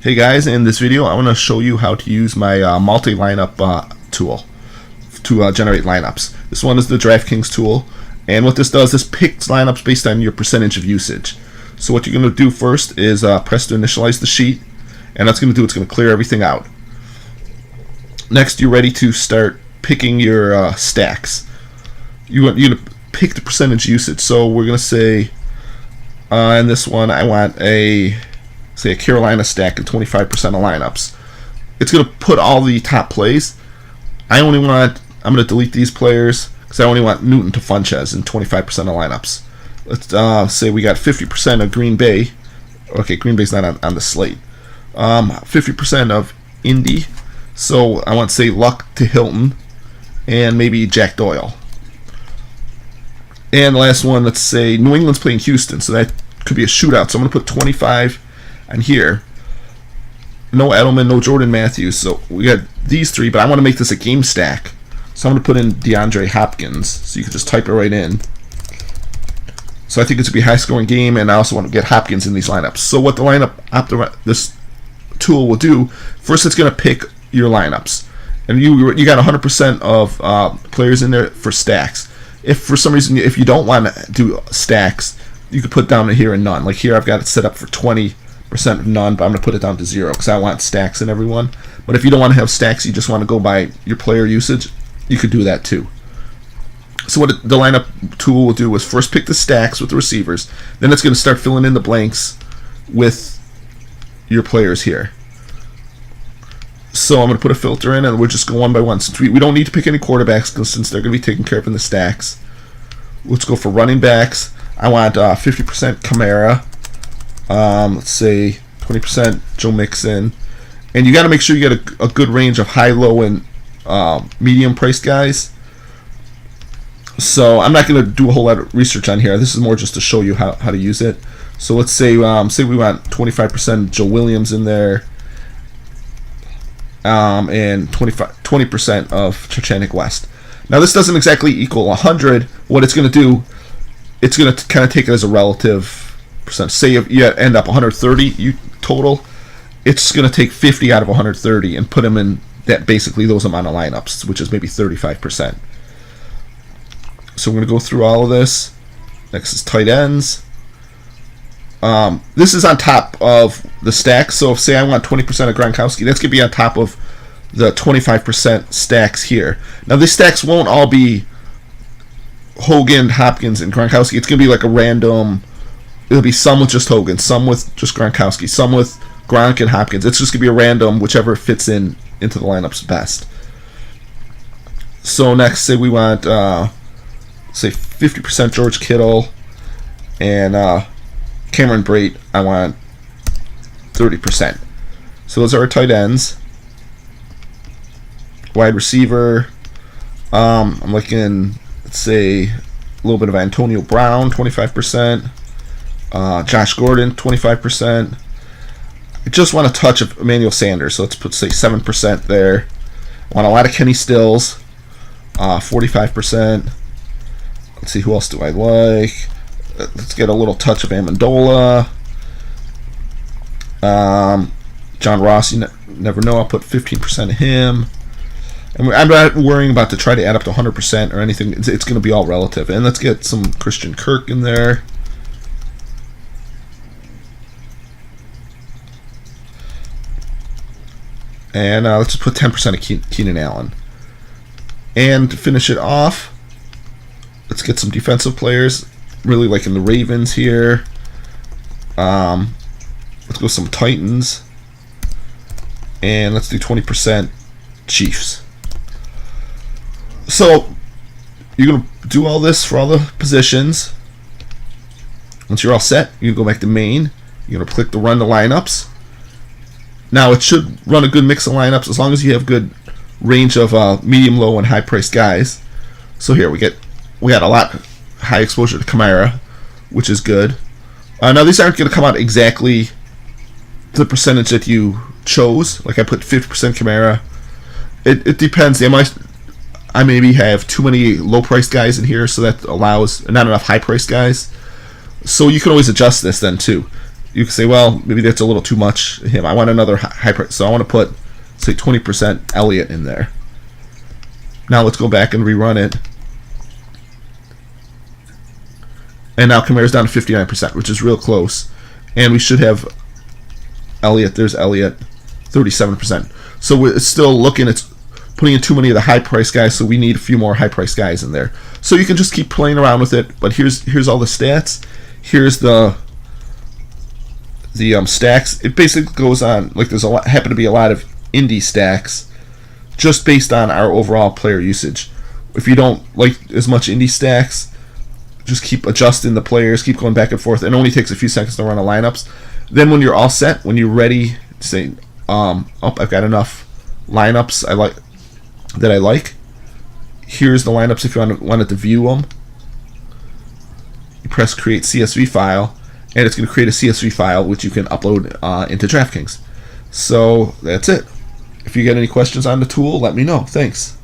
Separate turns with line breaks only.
Hey guys, in this video I want to show you how to use my multi-lineup tool to generate lineups. This one is the DraftKings tool, and what this does is picks lineups based on your percentage of usage. So what you're going to do first is press to initialize the sheet, and that's going to do, it's going to clear everything out. Next, you're ready to start picking your stacks. You're going to pick the percentage usage. So we're going to say in this one I want a Carolina stack and 25% of lineups. It's going to put all the top plays. I'm going to delete these players because I only want Newton to Funches in 25% of lineups. Let's say we got 50% of Green Bay. Okay, Green Bay's not on the slate. 50% of Indy. So I want, say, Luck to Hilton and maybe Jack Doyle. And the last one, let's say New England's playing Houston, so that could be a shootout. So I'm going to put 25 on here. No Edelman, no Jordan Matthews. So we got these three, but I want to make this a game stack. So I'm going to put in DeAndre Hopkins. So you can just type it right in. So I think it's going to be a high-scoring game, and I also want to get Hopkins in these lineups. So what the this tool will do, first it's going to pick your lineups. And you got 100% of players in there for stacks. If for some reason, if you don't want to do stacks, you could put down here a none. Like here I've got it set up for 20% of none, but I'm going to put it down to 0 because I want stacks in everyone. But if you don't want to have stacks, you just want to go by your player usage, you could do that too. So what the lineup tool will do is first pick the stacks with the receivers, then it's going to start filling in the blanks with your players here. So I'm going to put a filter in, and we'll just go one by one. Since we don't need to pick any quarterbacks since they're going to be taken care of in the stacks. Let's go for running backs. I want 50% Kamara. Let's say 20% Joe Mixon. And you got to make sure you get a good range of high, low, and medium priced guys. So I'm not going to do a whole lot of research on here. This is more just to show you how to use it. So let's say we want 25% Joe Williams in there. And 20% of Chechenic West. Now this doesn't exactly equal 100. What it's going to do, it's going to kind of take it as a relative percent. Say you end up 130 total, it's going to take 50 out of 130 and put them in that basically those amount of lineups, which is maybe 35%. So we're going to go through all of this. Next is tight ends. This is on top of the stack. So if say I want 20% of Gronkowski, that's going to be on top of the 25% stacks here. Now these stacks won't all be Hogan, Hopkins, and Gronkowski. It's going to be like a random. It'll be some with just Hogan, some with just Gronkowski, some with Gronk and Hopkins. It's just going to be a random, whichever fits into the lineups best. So next, say we want say 50% George Kittle and Cameron Brate, I want 30%. So those are our tight ends. Wide receiver, I'm looking, let's say, a little bit of Antonio Brown, 25%. Josh Gordon, 25%. I just want a touch of Emmanuel Sanders, so let's put, say, 7% there. I want a lot of Kenny Stills, 45%. Let's see, who else do I like? Let's get a little touch of Amendola. John Ross, you never know. I'll put 15% of him. And I'm not worrying about to try to add up to 100% or anything. It's going to be all relative. And let's get some Christian Kirk in there. And let's just put 10% of Keenan Allen. And to finish it off, let's get some defensive players. Really liking the Ravens here. Let's go some Titans. And let's do 20% Chiefs. So you're going to do all this for all the positions. Once you're all set, you can go back to main. You're going to click the run the lineups. Now it should run a good mix of lineups as long as you have good range of medium, low, and high priced guys. So here we got a lot high exposure to Kamara, which is good. Now these aren't going to come out exactly the percentage that you chose. Like I put 50% Kamara. It depends. I maybe have too many low-priced guys in here, so that allows not enough high-priced guys. So you can always adjust this then too. you can say, well, maybe that's a little too much him. I want another high price, so I want to put, say, 20% Elliot in there. Now let's go back and rerun it. And now Kamara's down to 59%, which is real close. And we should have Elliot, there's Elliot, 37%. So we're still looking at putting in too many of the high price guys, so we need a few more high price guys in there. So you can just keep playing around with it, but here's all the stats. Here's the stacks. It basically goes on, like there's happen to be a lot of indie stacks just based on our overall player usage. If you don't like as much indie stacks, just keep adjusting the players, keep going back and forth. It only takes a few seconds to run the lineups. Then when you're all set, when you're ready to say, I've got enough lineups that I like. Here's the lineups if you wanted to view them. You press create CSV file, and it's going to create a CSV file which you can upload into DraftKings. So that's it. If you get any questions on the tool, let me know. Thanks.